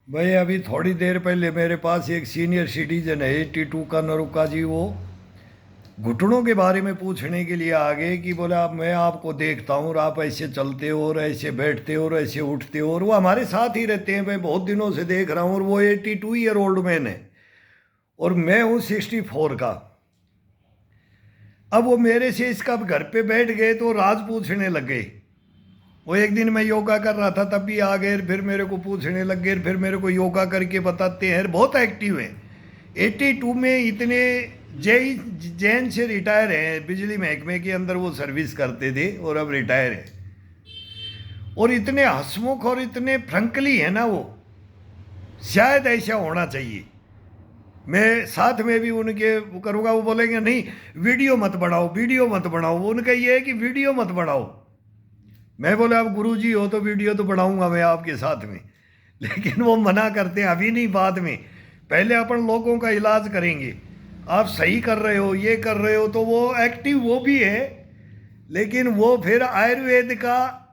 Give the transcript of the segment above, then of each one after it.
भाई अभी थोड़ी देर पहले मेरे पास एक सीनियर सिटीजन है 82 का नरुका जी। वो घुटनों के बारे में पूछने के लिए आ गए कि बोला मैं आपको देखता हूँ और आप ऐसे चलते हो और ऐसे बैठते हो और ऐसे उठते हो, और वो हमारे साथ ही रहते हैं। मैं बहुत दिनों से देख रहा हूँ और वो 82 ईयर ओल्ड मैन है और मैं हूँ 64 का। अब वो मेरे से इसका घर पे बैठ गए तो राज पूछने लग गए। वो एक दिन मैं योगा कर रहा था तब भी आ गए, फिर मेरे को पूछने लग गए, फिर मेरे को योगा करके बताते हैं। बहुत एक्टिव है। 82 में इतने जय जैन से रिटायर हैं, बिजली महकमे के अंदर वो सर्विस करते थे और अब रिटायर है। और इतने हंसमुख और इतने फ्रंकली है ना वो, शायद ऐसा होना चाहिए। मैं साथ में भी उनके वो करूँगा। वो बोलेंगे नहीं वीडियो मत बढ़ाओ, वीडियो मत बढ़ाओ। वो उनका ये है कि वीडियो मत बढ़ाओ। मैं बोले आप गुरुजी हो तो वीडियो तो बढ़ाऊंगा मैं आपके साथ में, लेकिन वो मना करते हैं अभी नहीं, बाद में। पहले अपन लोगों का इलाज करेंगे। आप सही कर रहे हो, ये कर रहे हो, तो वो एक्टिव वो भी है, लेकिन वो फिर आयुर्वेद का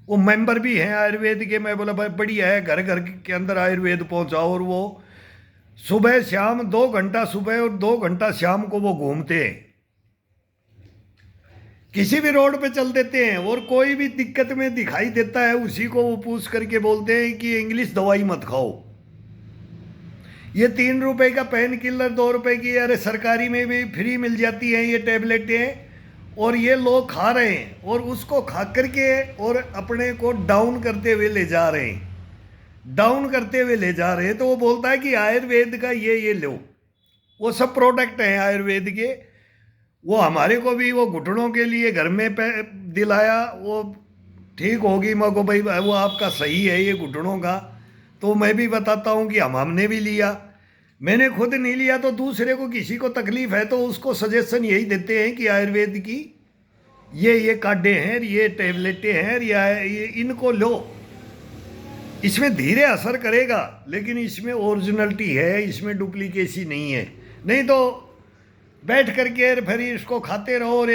वो मेंबर भी हैं आयुर्वेद के। मैं बोला भाई बढ़िया है, घर घर के अंदर आयुर्वेद पहुंचाओ। और वो सुबह शाम 2 घंटा सुबह और 2 घंटा शाम को वो घूमते हैं, किसी भी रोड पे चल देते हैं। और कोई भी दिक्कत में दिखाई देता है उसी को वो पूछ करके बोलते हैं कि इंग्लिश दवाई मत खाओ। ये 3 रुपए का पेन किलर, 2 रुपए की, अरे सरकारी में भी फ्री मिल जाती हैं ये टेबलेटें, और ये लोग खा रहे हैं और उसको खा करके और अपने को डाउन करते हुए ले जा रहे हैं, डाउन करते हुए ले जा रहे हैं। तो वो बोलता है कि आयुर्वेद का ये लो। वो सब प्रोडक्ट हैं आयुर्वेद के। वो हमारे को भी वो घुटनों के लिए घर में दिलाया, वो ठीक होगी। मैं को भाई वो आपका सही है ये घुटनों का। तो मैं भी बताता हूँ कि हमने भी लिया। मैंने खुद नहीं लिया तो दूसरे को किसी को तकलीफ है तो उसको सजेशन यही देते हैं कि आयुर्वेद की ये काढ़े हैं, ये टेबलेटें हैं, या ये इनको लो। इसमें धीरे असर करेगा, लेकिन इसमें ओरिजिनलिटी है, इसमें डुप्लीकेसी नहीं है। नहीं तो बैठ करके फिर इसको खाते रहो और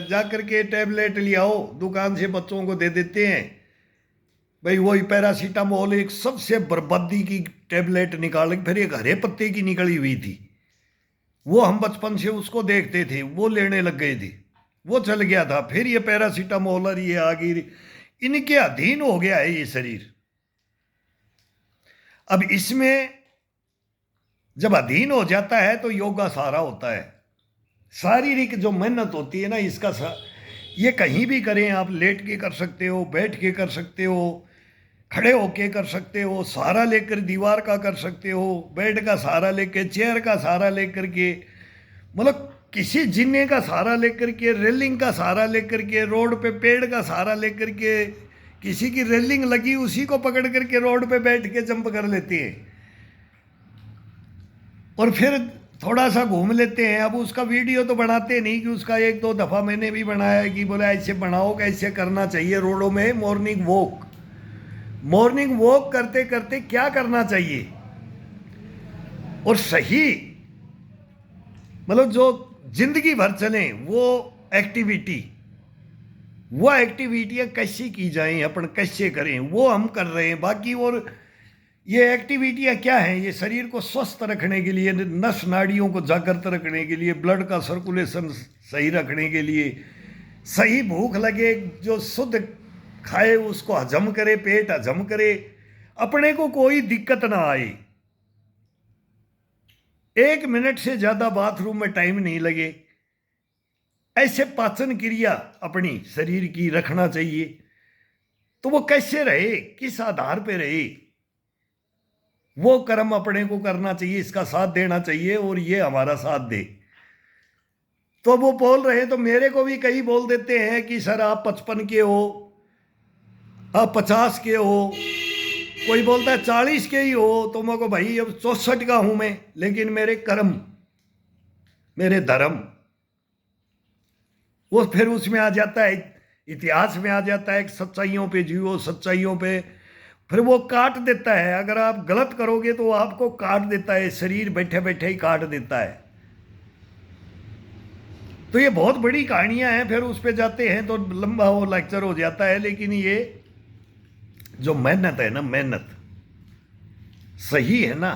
जा करके टैबलेट ले आओ दुकान से, बच्चों को दे देते हैं। भाई वही पैरासीटामोल एक सबसे बर्बादी की टैबलेट निकाल, फिर एक हरे पत्ते की निकली हुई थी, वो हम बचपन से उसको देखते थे, वो लेने लग गए थे, वो चल गया था। फिर ये पैरासीटामोल और ये आ गई, इनके अधीन हो गया है ये शरीर। अब इसमें जब अधीन हो जाता है तो योगा सारा होता है। शारीरिक जो मेहनत होती है ना ये कहीं भी करें आप, लेट के कर सकते हो, बैठ के कर सकते हो, खड़े होके कर सकते हो, सहारा लेकर दीवार का कर सकते हो, बेड का सहारा लेकर, चेयर का सहारा लेकर के, मतलब किसी जिन्ने का सहारा लेकर के, रेलिंग का सहारा लेकर के, रोड पे पेड़ का सहारा लेकर के, किसी की रेलिंग लगी उसी को पकड़ करके रोड पे बैठ के जंप कर लेते हैं और फिर थोड़ा सा घूम लेते हैं। अब उसका वीडियो तो बनाते नहीं कि उसका 1-2 दफ़ा मैंने भी बनाया कि बोला ऐसे बनाओ, कैसे करना चाहिए रोडों में मॉर्निंग वॉक। मॉर्निंग वॉक करते करते क्या करना चाहिए और सही, मतलब जो जिंदगी भर चलें वो एक्टिविटियाँ कैसे की जाएं, अपन कैसे करें, वो हम कर रहे हैं बाकी। और ये एक्टिविटियाँ क्या हैं? ये शरीर को स्वस्थ रखने के लिए, नस नाड़ियों को जागृत रखने के लिए, ब्लड का सर्कुलेशन सही रखने के लिए, सही भूख लगे जो शुद्ध खाए उसको हजम करे, पेट हजम करे, अपने को कोई दिक्कत ना आए, 1 मिनट से ज़्यादा बाथरूम में टाइम नहीं लगे, ऐसे पाचन क्रिया अपनी शरीर की रखना चाहिए। तो वो कैसे रहे, किस आधार पे रहे, वो कर्म अपने को करना चाहिए, इसका साथ देना चाहिए और ये हमारा साथ दे। तो वो बोल रहे हैं तो मेरे को भी कई बोल देते हैं कि सर आप 55 के हो, आप 50 के हो, कोई बोलता है 40 के ही हो। तो मैं को भाई अब 64 का हूं मैं, लेकिन मेरे कर्म, मेरे धर्म, वो फिर उसमें आ जाता है, इतिहास में आ जाता है, सच्चाइयों पे जियो, सच्चाइयों पे फिर वो काट देता है। अगर आप गलत करोगे तो वो आपको काट देता है, शरीर बैठे बैठे ही काट देता है। तो ये बहुत बड़ी कहानियां हैं, फिर उस पर जाते हैं तो लंबा वो लेक्चर हो जाता है। लेकिन ये जो मेहनत है ना, मेहनत, सही है ना।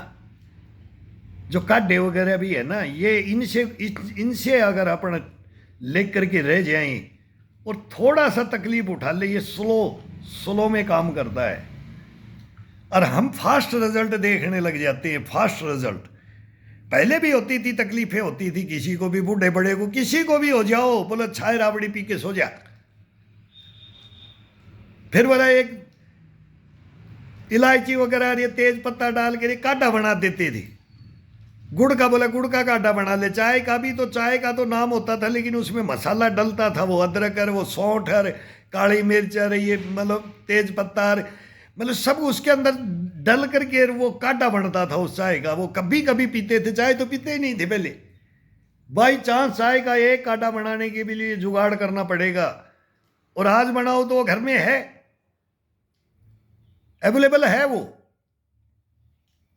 जो काढ़े वगैरह भी है ना, ये इनसे अगर अपन लेकर के रह जाएं और थोड़ा सा तकलीफ उठा ले, ये स्लो स्लो में काम करता है। और हम फास्ट रिजल्ट देखने लग जाते हैं, फास्ट रिजल्ट। पहले भी होती थी, तकलीफें होती थी, किसी को भी, बूढ़े बड़े को, किसी को भी हो जाओ, बोले छाय राबड़ी पी के सो जा। फिर बोला एक इलायची वगैरह ये तेज पत्ता डाल के काढ़ा बना देते थे। गुड़ का, बोला गुड़ का काढ़ा बना ले। चाय का भी, तो चाय का तो नाम होता था, लेकिन उसमें मसाला डलता था, वो अदरक और वो सौंठ और काली मिर्च और ये मतलब तेज पत्ता और मतलब सब उसके अंदर डल करके वो काढ़ा बनता था उस चाय का। वो कभी कभी पीते थे, चाय तो पीते ही नहीं थे पहले। बाई चांस चाय का एक काढ़ा बनाने के लिए जुगाड़ करना पड़ेगा, और आज बनाओ तो वो घर में है, अवेलेबल है वो,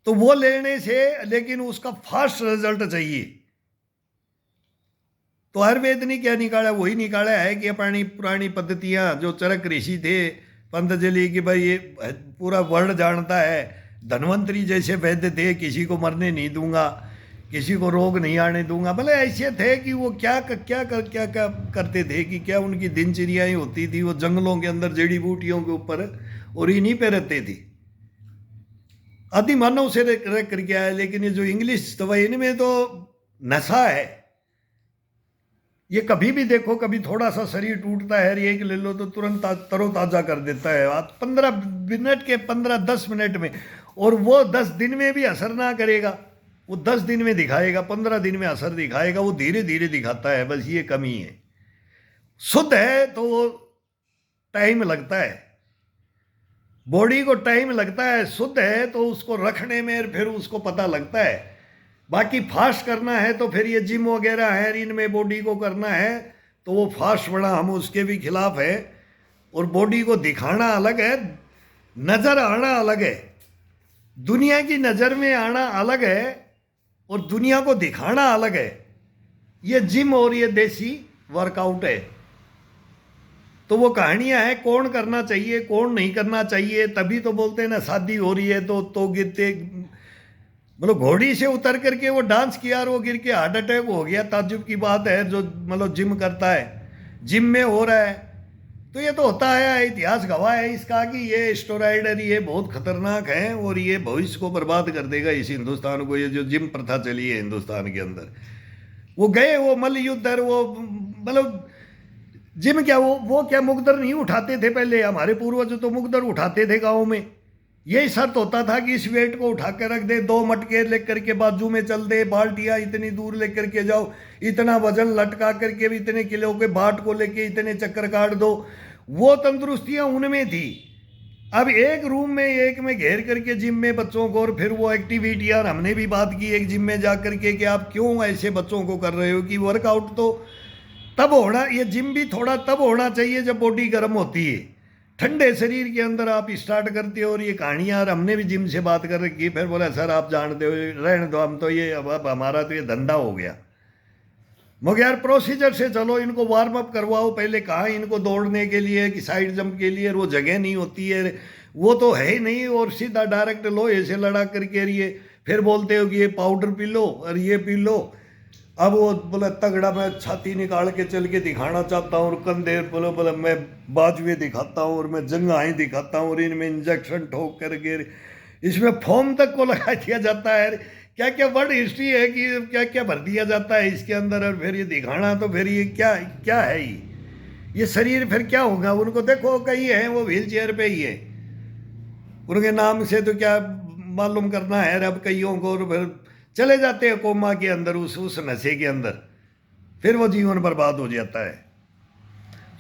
तो वो लेने से, लेकिन उसका फास्ट रिजल्ट चाहिए। तो आयुर्वेद ने क्या निकाला, वही निकाला है कि अपनी पुरानी पद्धतियां, जो चरक ऋषि थे पतंजलि की, भाई ये पूरा वर्ल्ड जानता है। धन्वंतरी जैसे वैद्य थे, किसी को मरने नहीं दूंगा, किसी को रोग नहीं आने दूंगा, भले ऐसे थे कि वो क्या करते थे कि क्या उनकी दिनचर्याएं होती थी, वो जंगलों के अंदर जड़ी बूटियों के ऊपर और इन्हीं पे रहते थे। आदि मानव से रह करके आया। लेकिन ये जो इंग्लिश दवाई, इनमें तो नशा है। ये कभी भी देखो, कभी थोड़ा सा शरीर टूटता है, एक ले लो तो तुरंत तरोताजा कर देता है, 15 मिनट के 15-10 मिनट में। और वो 10 दिन में भी असर ना करेगा, वो 10 दिन में दिखाएगा, 15 दिन में असर दिखाएगा, वो धीरे धीरे दिखाता है। बस ये कमी है। शुद्ध है तो वो टाइम लगता है, बॉडी को टाइम लगता है। शुद्ध है तो उसको रखने में फिर उसको पता लगता है। बाकी फास्ट करना है तो फिर ये जिम वगैरह है, इनमें बॉडी को करना है तो वो फास्ट बड़ा, हम उसके भी खिलाफ है। और बॉडी को दिखाना अलग है, नज़र आना अलग है। दुनिया की नज़र में आना अलग है और दुनिया को दिखाना अलग है। ये जिम और ये देसी वर्कआउट है। तो वो कहानियां हैं, कौन करना चाहिए कौन नहीं करना चाहिए। तभी तो बोलते हैं ना, शादी हो रही है तो गिरते, मतलब घोड़ी से उतर करके वो डांस किया और वो गिर के हार्ट अटैक हो गया। ताज्जुब की बात है, जो मतलब जिम करता है, जिम में हो रहा है। तो ये तो होता है, इतिहास गवाह है इसका कि ये स्टेरॉइड है, ये बहुत खतरनाक है और ये भविष्य को बर्बाद कर देगा इस हिंदुस्तान को। ये जो जिम प्रथा चली है हिंदुस्तान के अंदर, वो गए वो मल्ल युद्ध, वो मतलब जिम क्या, वो क्या मुकदर नहीं उठाते थे पहले? हमारे पूर्वज तो मुकदर उठाते थे गाँव में। यही शर्त होता था कि इस वेट को उठा के रख दे, 2 मटके लेकर के बाजू में चल दे, बाल्टियां इतनी दूर लेकर के जाओ, इतना वजन लटका करके भी इतने किलो के बाट को लेके इतने चक्कर काट दो। वो तंदुरुस्तियां उनमें थी। अब एक रूम में, एक में घेर करके जिम में बच्चों को, और फिर वो एक्टिविटियां, हमने भी बात की एक जिम में जा करके कि आप क्यों ऐसे बच्चों को कर रहे हो, कि वर्कआउट तो तब होना, ये जिम भी थोड़ा तब होना चाहिए जब बॉडी गर्म होती है। ठंडे शरीर के अंदर आप स्टार्ट करते हो। और ये कहानियां, और हमने भी जिम से बात कर रखी। फिर बोला सर आप जानते हो, रहने दो, हम तो ये अब हमारा तो ये धंधा हो गया। मगर यार प्रोसीजर से चलो, इनको वार्म अप करवाओ पहले। कहाँ इनको दौड़ने के लिए कि साइड जंप के लिए, वो जगह नहीं होती है, वो तो है ही नहीं। और सीधा डायरेक्ट लो ऐसे लड़ा करके ये फिर बोलते हो कि ये पाउडर पी लो और ये पी लो। अब वो बोला तगड़ा, मैं छाती निकाल के चल के दिखाना चाहता हूँ, और कंधे बोला मैं बाजुए दिखाता हूँ, और मैं जंघाएं दिखाता हूँ, और इनमें इंजेक्शन ठोक करके इसमें फॉर्म तक को लगा दिया जाता है। क्या क्या वर्ड हिस्ट्री है कि क्या क्या भर दिया जाता है इसके अंदर। और फिर ये दिखाना, तो फिर ये क्या क्या है ये शरीर फिर क्या होगा? उनको देखो, कई हैं वो व्हील चेयर पे ही है, उनके नाम से तो क्या मालूम करना है अब कईयों को। और फिर चले जाते हैं कोमा के अंदर, उस नशे के अंदर, फिर वो जीवन बर्बाद हो जाता है।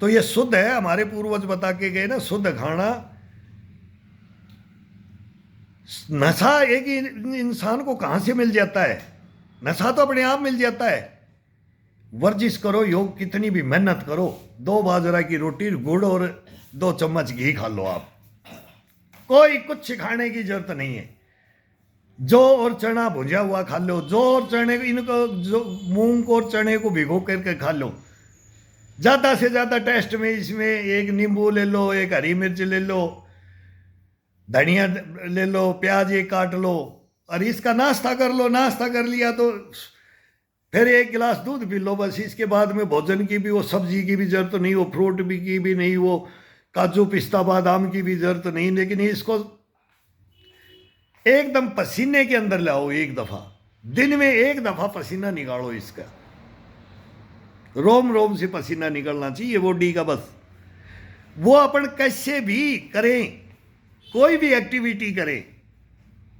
तो ये शुद्ध है, हमारे पूर्वज बता के गए ना, शुद्ध खाना। नशा एक इंसान को कहाँ से मिल जाता है? नशा तो अपने आप मिल जाता है। वर्जिश करो, योग कितनी भी मेहनत करो, 2 बाजरा की रोटी, गुड़ और 2 चम्मच घी खा लो आप, कोई कुछ सिखाने की जरूरत नहीं है। जौ और चना भुजा हुआ खा लो, जौ और चने को, इनको जो मूंग और चने को भिगो करके खा लो। ज़्यादा से ज़्यादा टेस्ट में इसमें एक नींबू ले लो, एक हरी मिर्च ले लो, धनिया ले लो, प्याज एक काट लो और इसका नाश्ता कर लो। नाश्ता कर लिया तो फिर एक गिलास दूध पी लो, बस। इसके बाद में भोजन की भी, वो सब्जी की भी जरूरत नहीं, वो फ्रूट भी की भी नहीं, वो काजू पिस्ता बादाम की भी जरूरत नहीं। लेकिन इसको एकदम पसीने के अंदर लाओ, एक दफा दिन में एक दफा पसीना निकालो इसका, रोम रोम से पसीना निकलना चाहिए बॉडी का। बस वो अपन कैसे भी करें, कोई भी एक्टिविटी करें,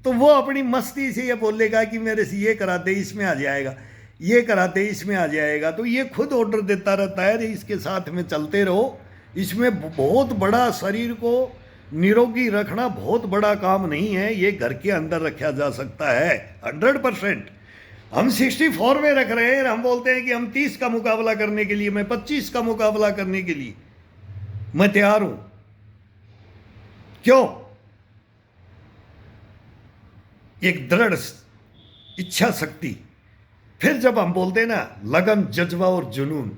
तो वो अपनी मस्ती से ये बोलेगा कि मेरे से ये कराते इसमें आ जाएगा, ये कराते इसमें आ जाएगा। तो ये खुद ऑर्डर देता रहता है, इसके साथ में चलते रहो। इसमें बहुत बड़ा, शरीर को निरोगी रखना बहुत बड़ा काम नहीं है, ये घर के अंदर रखा जा सकता है 100%। हम 64 में रख रहे हैं, हम बोलते हैं कि हम 30 का मुकाबला करने के लिए, मैं 25 का मुकाबला करने के लिए मैं तैयार हूं। क्यों? एक दृढ़ इच्छा शक्ति। फिर जब हम बोलते हैं ना, लगन, जज्बा और जुनून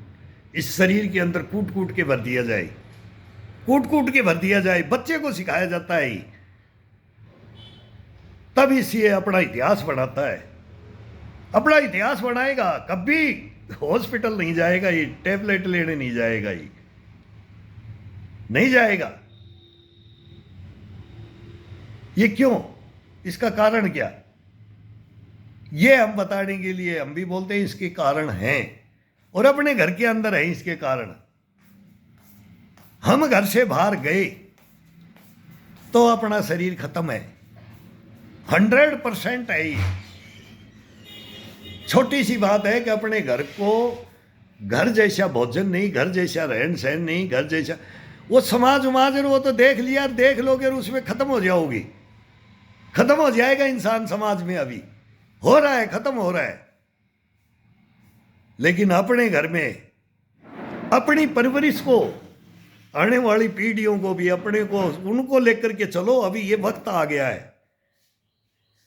इस शरीर के अंदर कूट कूट के भर दिया जाए, कूट कूट के भर दिया जाए। बच्चे को सिखाया जाता है, तब इसे अपना इतिहास बनाता है। अपना इतिहास बनाएगा, कभी हॉस्पिटल नहीं जाएगा, ये टैबलेट लेने नहीं जाएगा, ये नहीं जाएगा। ये क्यों? इसका कारण क्या? ये हम बताने के लिए हम भी बोलते हैं इसके कारण हैं, और अपने घर के अंदर है इसके कारण। हम घर से बाहर गए तो अपना शरीर खत्म है, 100% है। ये छोटी सी बात है कि अपने घर को, घर जैसा भोजन नहीं, घर जैसा रहन सहन नहीं, घर जैसा वो समाज उमाज, वो तो देख लिया, देख लोगे और उसमें खत्म हो जाओगी, खत्म हो जाएगा इंसान समाज में। अभी हो रहा है, खत्म हो रहा है। लेकिन अपने घर में अपनी परवरिश को, आने वाली पीढ़ियों को भी अपने को, उनको लेकर के चलो। अभी ये वक्त आ गया है,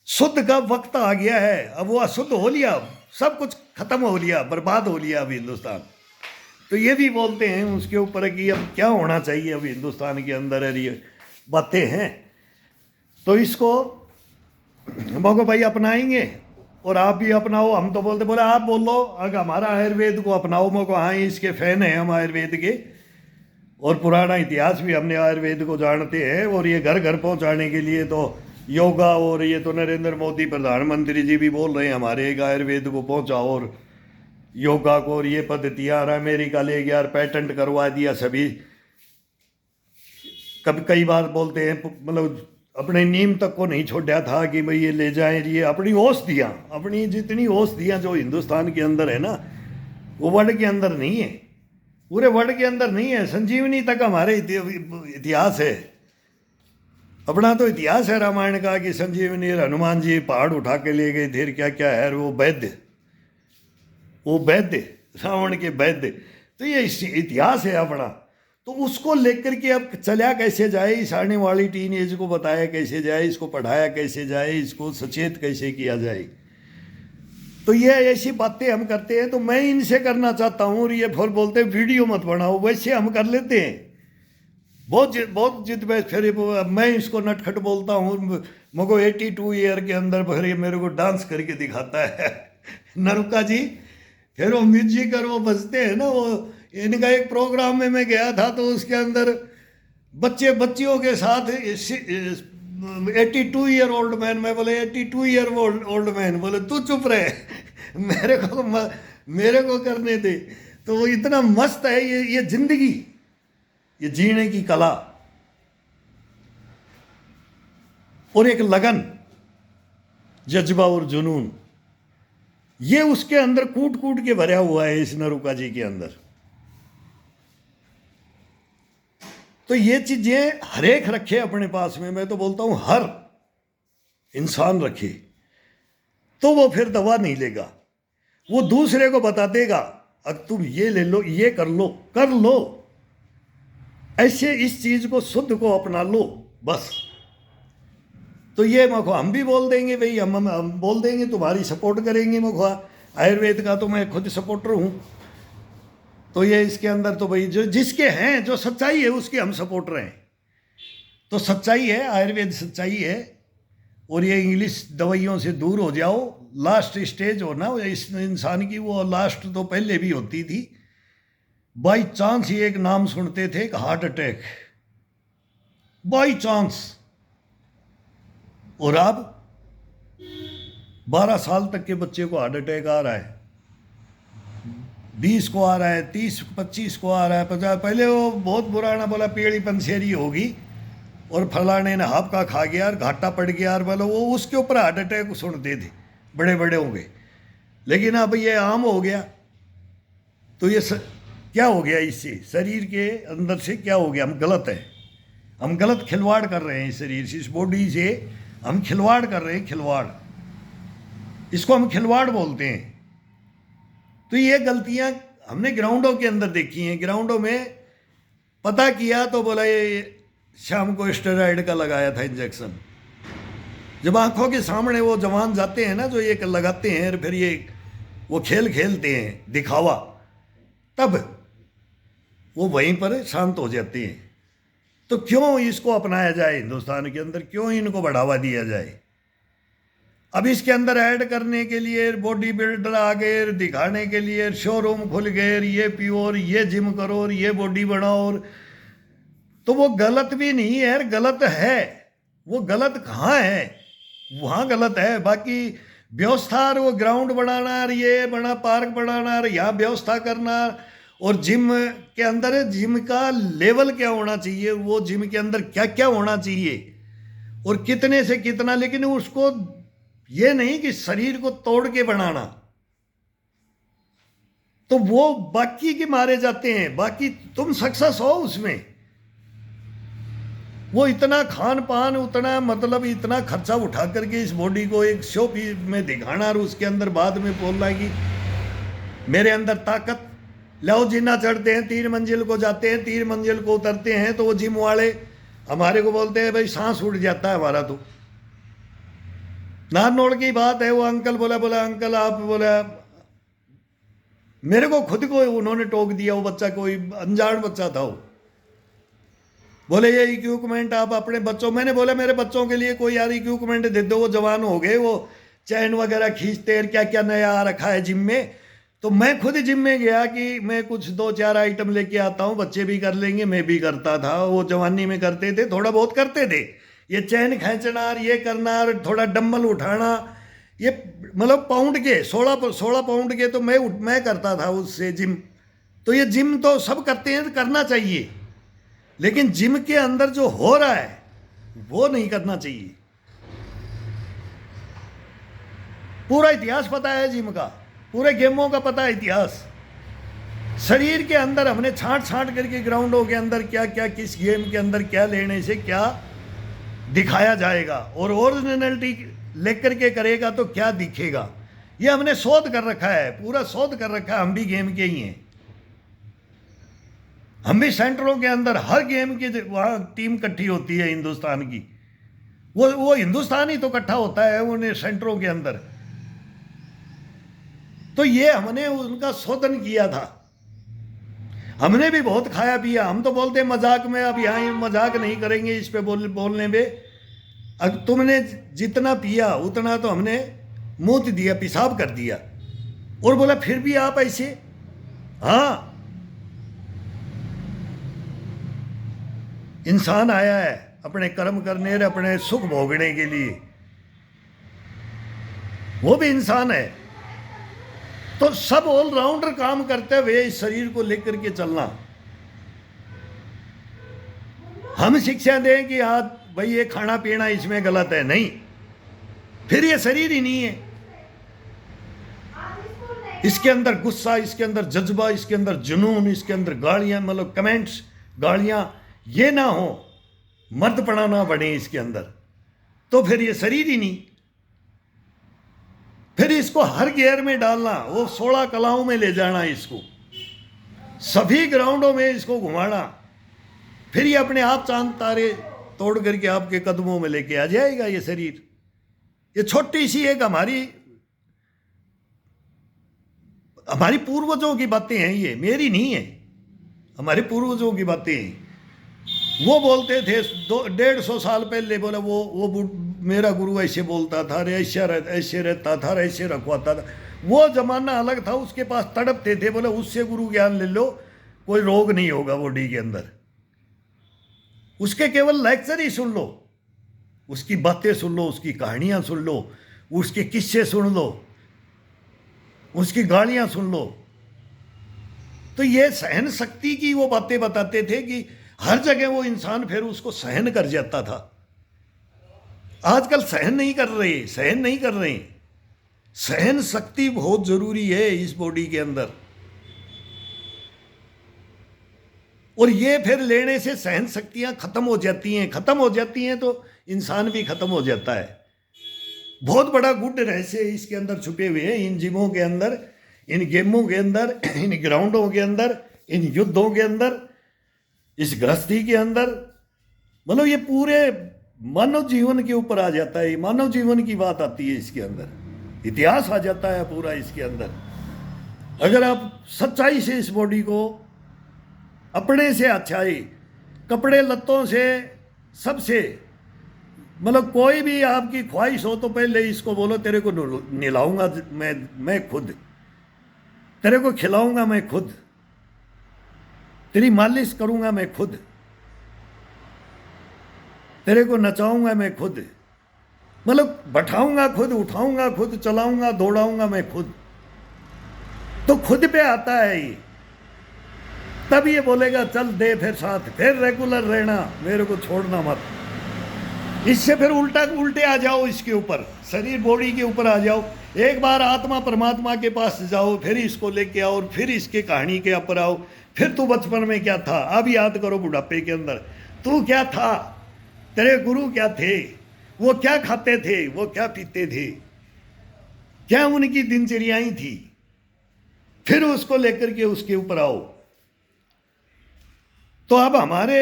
शुद्ध का वक्त आ गया है। अब वो अशुद्ध हो लिया, सब कुछ खत्म हो लिया, बर्बाद हो लिया अभी हिंदुस्तान। तो ये भी बोलते हैं उसके ऊपर कि अब क्या होना चाहिए अभी हिंदुस्तान के अंदर, है ये बातें हैं। तो इसको मको भाई अपनाएंगे, और आप भी अपनाओ। हम तो बोलते, बोले आप बोल लो, अगर हमारा आयुर्वेद को अपनाओ। मको हाँ, इसके फैन हैं हम आयुर्वेद के, और पुराना इतिहास भी हमने आयुर्वेद को जानते हैं। और ये घर घर पहुंचाने के लिए तो योगा, और ये तो नरेंद्र मोदी प्रधानमंत्री जी भी बोल रहे हैं हमारे, एक आयुर्वेद को पहुंचाओ और योगा को, और ये पद्धतियाँ अमेरिका ले गया और पेटेंट करवा दिया सभी। कभी कई बार बोलते हैं, मतलब अपने नीम तक को नहीं छोड़ा था कि भाई ये ले जाएं। ये अपनी औषधियाँ, अपनी जितनी औषधियाँ जो हिंदुस्तान के अंदर है ना, वो वर्ल्ड के अंदर नहीं है, पूरे वर्ल्ड के अंदर नहीं है। संजीवनी तक हमारे इतिहास है, अपना तो इतिहास है रामायण का कि संजीवनी, हनुमान जी पहाड़ उठा के ले गए थे, क्या क्या है वो वैद्य, वो वैद्य, रावण के वैद्य। तो ये इतिहास है अपना। तो उसको लेकर के अब चला कैसे जाए, इस आने वाली टीन एज को बताया कैसे जाए, इसको पढ़ाया कैसे जाए, इसको सचेत कैसे किया जाए। तो ये ऐसी बातें हम करते हैं। तो मैं इनसे करना चाहता हूँ, और ये फिर बोलते हैं वीडियो मत बनाओ, वैसे हम कर लेते हैं। बहुत जिद में फिर मैं इसको नटखट बोलता हूँ। मुझको 82 ईयर के अंदर फिर ये मेरे को डांस करके दिखाता है नरुका जी। फिर वो म्यूजिक और वो बजते हैं ना, वो इनका एक प्रोग्राम में मैं गया था, तो उसके अंदर बच्चे बच्चियों के साथ 82 ईयर ओल्ड मैन, मैं बोले 82 ईयर ओल्ड मैन, बोले तू चुप रहे मेरे को करने दे। तो वो इतना मस्त है ये जिंदगी, ये जीने की कला, और एक लगन, जज्बा और जुनून, ये उसके अंदर कूट कूट के भरा हुआ है इस नरुका जी के अंदर। तो ये चीजें हर एक रखे अपने पास में। मैं तो बोलता हूं हर इंसान रखे, तो वो फिर दवा नहीं लेगा, वो दूसरे को बता देगा, अब तुम ये ले लो, ये कर लो, ऐसे इस चीज को, शुद्ध को अपना लो बस। तो ये मखो हम भी बोल देंगे भाई, हम बोल देंगे, तुम्हारी सपोर्ट करेंगे। मखो आयुर्वेद का तो मैं खुद सपोर्टर हूं। तो ये इसके अंदर तो भाई जो जिसके हैं, जो सच्चाई है उसके हम सपोर्टर हैं। तो सच्चाई है, आयुर्वेद सच्चाई है। और ये इंग्लिश दवाइयों से दूर हो जाओ। लास्ट स्टेज हो ना इस इंसान की, वो लास्ट तो पहले भी होती थी। बाई चांस ही एक नाम सुनते थे, एक हार्ट अटैक, बाई चांस। और अब 12 साल तक के बच्चे को हार्ट अटैक आ रहा है, 20 को आ रहा है, 30-25 को आ रहा है, 50। पहले वो बहुत पुराना बोला पीली पंसेरी होगी और फलाने ने हाफ का खा गया और घाटा पड़ गया, और बोलो वो उसके ऊपर हार्ट अटैक सुनते थे, बड़े बड़े होंगे। लेकिन अब ये आम हो गया। तो ये क्या हो गया, इससे शरीर के अंदर से क्या हो गया? हम गलत है, हम गलत खिलवाड़ कर रहे हैं इस शरीर से, इस बॉडी से हम खिलवाड़ कर रहे हैं, खिलवाड़, इसको हम खिलवाड़ बोलते हैं। तो ये गलतियां हमने ग्राउंडों के अंदर देखी हैं। ग्राउंडों में पता किया तो बोला ये शाम को स्टेरॉइड का लगाया था इंजेक्शन। जब आंखों के सामने वो जवान जाते हैं ना, जो ये लगाते हैं और फिर ये वो खेल खेलते हैं दिखावा, तब वो वहीं पर शांत हो जाते हैं। तो क्यों इसको अपनाया जाए हिंदुस्तान के अंदर, क्यों इनको बढ़ावा दिया जाए? अब इसके अंदर ऐड करने के लिए बॉडी बिल्डर आ गए, दिखाने के लिए शोरूम खुल गए, ये पियो और ये जिम करो और ये बॉडी बनाओ। और तो वो गलत भी नहीं है, गलत है। वो गलत कहाँ है? वहाँ गलत है। बाकी व्यवस्था और वो ग्राउंड बनाना और ये बड़ा पार्क बनाना और यहाँ व्यवस्था करना, और जिम के अंदर जिम का लेवल क्या होना चाहिए, वो जिम के अंदर क्या क्या होना चाहिए और कितने से कितना। लेकिन उसको ये नहीं कि शरीर को तोड़ के बनाना, तो वो बाकी के मारे जाते हैं। बाकी तुम सक्सेस हो उसमें, वो इतना खान पान, उतना मतलब इतना खर्चा उठा करके इस बॉडी को एक शो पीस में दिखाना, और उसके अंदर बाद में बोलना कि मेरे अंदर ताकत। लो जिन्ना चढ़ते हैं, 3 मंजिल को जाते हैं, 3 मंजिल को उतरते हैं, तो वो जिम वाले हमारे को बोलते हैं भाई सांस उड़ जाता है हमारा। तो नारनौल की बात है, वो अंकल बोला अंकल आप, बोला मेरे को खुद को उन्होंने टोक दिया। वो बच्चा कोई अनजान बच्चा था, वो बोले ये इक्विपमेंट आप अपने बच्चों, मैंने बोला मेरे बच्चों के लिए कोई यार इक्विपमेंट दे दो, वो जवान हो गए, वो चैन वगैरह खींचते हैं, क्या क्या नया आ रखा है जिम में। तो मैं खुद जिम में गया कि मैं कुछ 2-4 आइटम लेके आता हूँ, बच्चे भी कर लेंगे, मैं भी करता था, वो जवानी में करते थे, थोड़ा बहुत करते थे। ये चैन खींचना, ये करना, और थोड़ा डम्बल उठाना, ये मतलब पाउंड के 16 पाउंड के तो मैं करता था उससे जिम। तो ये जिम तो सब करते हैं, करना चाहिए, लेकिन जिम के अंदर जो हो रहा है वो नहीं करना चाहिए। पूरा इतिहास पता है जिम का, पूरे गेमों का पता है इतिहास। शरीर के अंदर हमने छांट करके ग्राउंडों के अंदर क्या क्या, किस गेम के अंदर क्या लेने से क्या दिखाया जाएगा, और ओरिजिनलिटी लेकर के करेगा तो क्या दिखेगा, ये हमने शोध कर रखा है, पूरा शोध कर रखा है। हम भी गेम के ही हैं, हम भी सेंटरों के अंदर हर गेम की वहाँ टीम इकट्ठी होती है हिंदुस्तान की, वो हिंदुस्तान ही तो इकट्ठा होता है उन्हें सेंटरों के अंदर। तो ये हमने उनका शोधन किया था, हमने भी बहुत खाया पिया। हम तो बोलते हैं मजाक में, अब यहाँ मजाक नहीं करेंगे इस पे बोलने पे। अब तुमने जितना पिया उतना तो हमने मूत दिया, पेशाब कर दिया, और बोला फिर भी आप ऐसे। हाँ, इंसान आया है अपने कर्म करने और अपने सुख भोगने के लिए, वो भी इंसान है। तो सब ऑलराउंडर काम करते हुए इस शरीर को लेकर के चलना। हम शिक्षा दें कि हाँ भाई ये खाना पीना इसमें गलत है, नहीं, फिर ये शरीर ही नहीं है। इसके अंदर गुस्सा, इसके अंदर जज्बा, इसके अंदर जुनून, इसके अंदर गालियां, मतलब कमेंट्स, गालियां, ये ना हो, मर्दपना ना बने इसके अंदर, तो फिर ये शरीर ही नहीं। फिर इसको हर गियर में डालना, वो 16 कलाओं में ले जाना, इसको सभी ग्राउंडों में इसको घुमाना, फिर ये अपने आप चांद तारे तोड़ करके आपके कदमों में लेके आ जाएगा ये शरीर। ये छोटी सी एक हमारी पूर्वजों की बातें हैं, ये मेरी नहीं है, हमारे पूर्वजों की बातें हैं। वो बोलते थे 150 साल पहले, बोला मेरा गुरु ऐसे बोलता था रे, ऐसे रहता था रे, ऐसे रखवाता था। वो जमाना अलग था, उसके पास तड़पते थे, बोले उससे गुरु ज्ञान ले लो, कोई रोग नहीं होगा बॉडी के अंदर। उसके केवल लेक्चर ही सुन लो, उसकी बातें सुन लो, उसकी कहानियां सुन लो, उसके किस्से सुन लो, उसकी गालियां सुन लो। तो ये सहन शक्ति की वो बातें बताते थे कि हर जगह वो इंसान फिर उसको सहन कर जाता था। आजकल सहन नहीं कर रहे, सहन नहीं कर रहे। सहन शक्ति बहुत जरूरी है इस बॉडी के अंदर, और ये फिर लेने से सहन शक्तियां खत्म हो जाती हैं। खत्म हो जाती हैं तो इंसान भी खत्म हो जाता है। बहुत बड़ा गुड रहस्य इसके अंदर छुपे हुए हैं, इन जिमों के अंदर, इन गेमों के अंदर, इन ग्राउंडों के अंदर, इन युद्धों के अंदर, इस गृहस्थी के अंदर। मतलब ये पूरे मानव जीवन के ऊपर आ जाता है, मानव जीवन की बात आती है इसके अंदर, इतिहास आ जाता है पूरा इसके अंदर। अगर आप सच्चाई से इस बॉडी को, अपने से अच्छाई, कपड़े लत्तों से, सबसे, मतलब कोई भी आपकी ख्वाहिश हो तो पहले इसको बोलो, तेरे को नहलाऊंगा मैं खुद, तेरे को खिलाऊंगा मैं खुद, तेरी मालिश करूंगा मैं खुद, तेरे को नचाऊंगा मैं खुद, मतलब बैठाऊंगा खुद, उठाऊंगा खुद, चलाऊंगा दौड़ाऊंगा मैं खुद। तो खुद पे आता है ये, तब ये बोलेगा चल दे फिर साथ, फिर रेगुलर रहना, मेरे को छोड़ना मत। इससे फिर उल्टे आ जाओ, इसके ऊपर, शरीर बॉडी के ऊपर आ जाओ। एक बार आत्मा परमात्मा के पास जाओ, फिर इसको लेके आओ, और फिर इसके कहानी के ऊपर आओ। फिर तू बचपन में क्या था, अब याद करो बुढ़ापे के अंदर तू क्या था, तेरे गुरु क्या थे, वो क्या खाते थे, वो क्या पीते थे, क्या उनकी दिनचर्याएं थी, फिर उसको लेकर के उसके ऊपर आओ। तो अब हमारे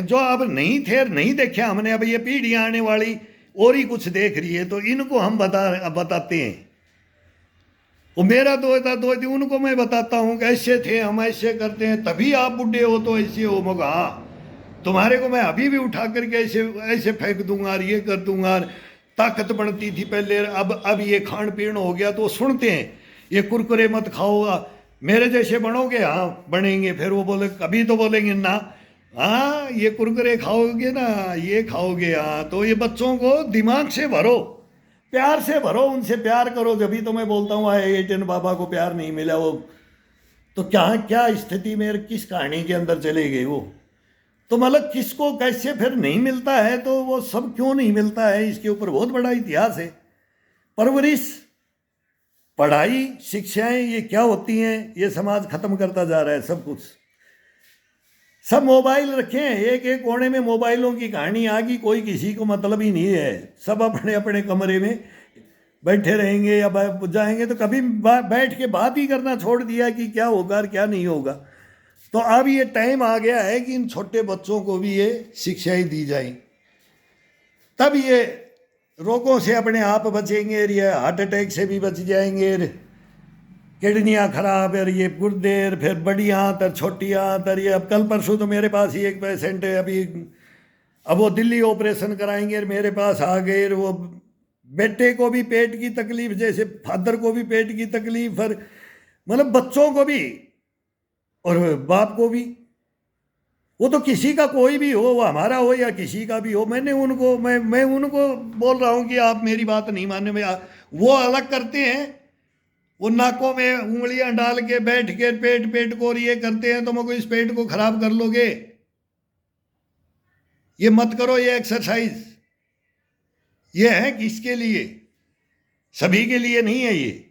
जो अब नहीं थे, नहीं देखा हमने, अब ये पीढ़ियां आने वाली और ही कुछ देख रही है, तो इनको हम बताते हैं। वो मेरा दो उनको मैं बताता हूँ कि ऐसे थे हम, ऐसे करते हैं, तभी आप बुढ़े हो तो ऐसे हो। मगर हाँ, तुम्हारे को मैं अभी भी उठा करके ऐसे ऐसे फेंक दूंगा, ये कर दूंगा। ताकत बढ़ती थी पहले, अब ये खान पीन हो गया तो सुनते हैं, ये कुरकुरे मत खाओ, मेरे जैसे बनोगे, हाँ बनेंगे। फिर वो बोले, कभी तो बोलेंगे ना, हाँ ये कुरकुरे खाओगे ना, ये खाओगे, हाँ। तो ये बच्चों को दिमाग से भरो, प्यार से भरो, उनसे प्यार करो। जब भी तो मैं बोलता हूँ एटन बाबा को प्यार नहीं मिला, वो तो क्या स्थिति में, किस कहानी के अंदर चले गए वो। तो मतलब किसको कैसे फिर नहीं मिलता है, तो वो सब क्यों नहीं मिलता है, इसके ऊपर बहुत बड़ा इतिहास है। परवरिश, पढ़ाई, शिक्षाएं, ये क्या होती हैं, ये समाज खत्म करता जा रहा है सब कुछ। सब मोबाइल रखे हैं, एक एक कोने में मोबाइलों की कहानी आ गई, कोई किसी को मतलब ही नहीं है। सब अपने अपने कमरे में बैठे रहेंगे, या जाएंगे तो कभी बैठ के बात ही करना छोड़ दिया कि क्या होगा और क्या नहीं होगा। तो अब ये टाइम आ गया है कि इन छोटे बच्चों को भी ये शिक्षाएं दी जाए, तब ये रोगों से अपने आप बचेंगे, ये हार्ट अटैक से भी बच जाएंगे, किडनियाँ खराब है, ये गुर्दे, फिर बड़ी आंत और छोटी आंत। और ये अब कल परसों तो मेरे पास ही एक पेशेंट है, अभी अब वो दिल्ली ऑपरेशन कराएंगे, मेरे पास आ गए। वो बेटे को भी पेट की तकलीफ, जैसे फादर को भी पेट की तकलीफ, और मतलब बच्चों को भी और बाप को भी। वो तो किसी का कोई भी हो, वो हमारा हो या किसी का भी हो। मैं उनको बोल रहा हूँ कि आप मेरी बात नहीं मानने में, वो अलग करते हैं, वो नाकों में उंगलियां डाल के बैठ के पेट को और ये करते हैं, तो मैं इस पेट को खराब कर लोगे, ये मत करो। ये एक्सरसाइज ये है किसके लिए, सभी के लिए नहीं है ये।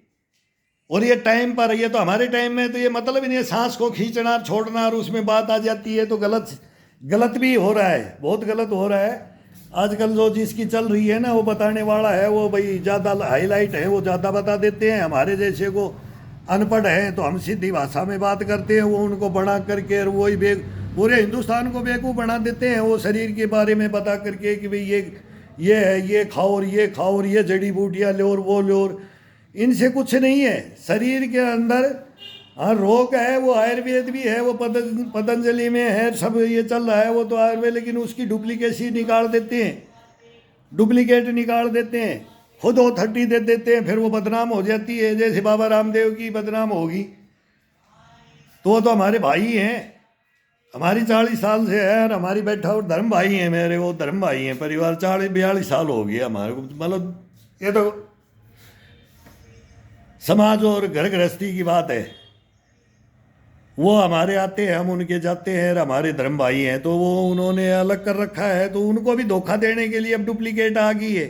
और ये टाइम पर, ये तो हमारे टाइम में तो ये मतलब ही नहीं है, सांस को खींचना छोड़ना, और उसमें बात आ जाती है, तो गलत भी हो रहा है, बहुत गलत हो रहा है। आजकल जो जिसकी चल रही है ना, वो बताने वाला है, वो भाई ज़्यादा हाईलाइट है, वो ज़्यादा बता देते हैं। हमारे जैसे को अनपढ़ हैं तो हम सीधी भाषा में बात करते हैं, वो उनको बना करके वही पूरे हिंदुस्तान को बेवकूफ़ बना देते हैं। वो शरीर के बारे में बता करके कि भाई ये है, ये खाओ और ये खाओ और ये जड़ी बूटियाँ लो और वो लो, इनसे कुछ नहीं है। शरीर के अंदर हाँ रोग है वो आयुर्वेद भी है, वो पतंजलि में है, सब ये चल रहा है वो तो आयुर्वेद, लेकिन उसकी डुप्लीकेसी निकाल देते हैं, डुप्लीकेट निकाल देते हैं, खुद ऑथेंटिक दे देते हैं, फिर वो बदनाम हो जाती है। जैसे बाबा रामदेव की बदनाम होगी, तो वो तो हमारे भाई हैं, हमारी 40 साल से है, और हमारी बैठा और धर्म भाई हैं मेरे, वो धर्म भाई हैं, परिवार 40-42 साल हो गया हमारे को। मतलब ये तो समाज और घर गृहस्थी की बात है। वो हमारे आते हैं, हम उनके जाते हैं, और हमारे धर्म भाई हैं, तो वो उन्होंने अलग कर रखा है, तो उनको भी धोखा देने के लिए अब डुप्लीकेट आ गई है।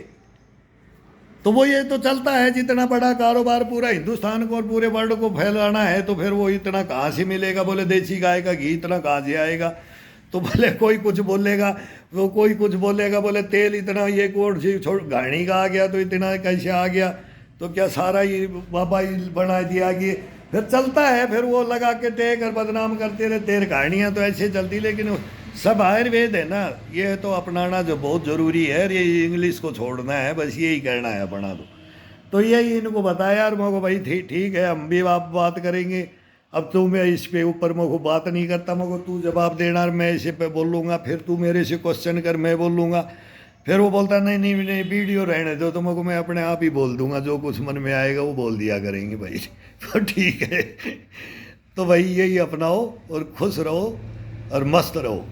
तो वो ये तो चलता है, जितना बड़ा कारोबार पूरा हिंदुस्तान को और पूरे वर्ल्ड को फैलाना है, तो फिर वो इतना कहाँ से मिलेगा? बोले देसी गाय का घी इतना कहाँ से आएगा? तो भले कोई कुछ बोलेगा, वो कोई कुछ बोलेगा, बोले तेल इतना ये कोट से छोड़ घाणी का आ गया, तो इतना कैसे आ गया? तो क्या सारा ये बाबा ही बना दिया कि फिर चलता है, फिर वो लगा के टेक और बदनाम करते रहते हैं। कहानियाँ तो ऐसे चलती, लेकिन सब आयुर्वेद है ना, ये तो अपनाना जो बहुत ज़रूरी है, और ये इंग्लिश को छोड़ना है, बस यही करना है अपना। तो यही इनको बताया, और मैं भाई ठीक है, हम भी आप बात करेंगे। अब तू मैं इस पे ऊपर मैं बात नहीं करता, मैं तू जवाब देना, मैं इसे पे बोलूँगा, फिर तू मेरे से क्वेश्चन कर, मैं बोलूँगा। फिर वो बोलता नहीं नहीं नहीं वीडियो रहने दो, तो मैं अपने आप ही बोल दूंगा, जो कुछ मन में आएगा वो बोल दिया करेंगे भाई। तो ठीक है, तो भाई यही अपनाओ और खुश रहो और मस्त रहो।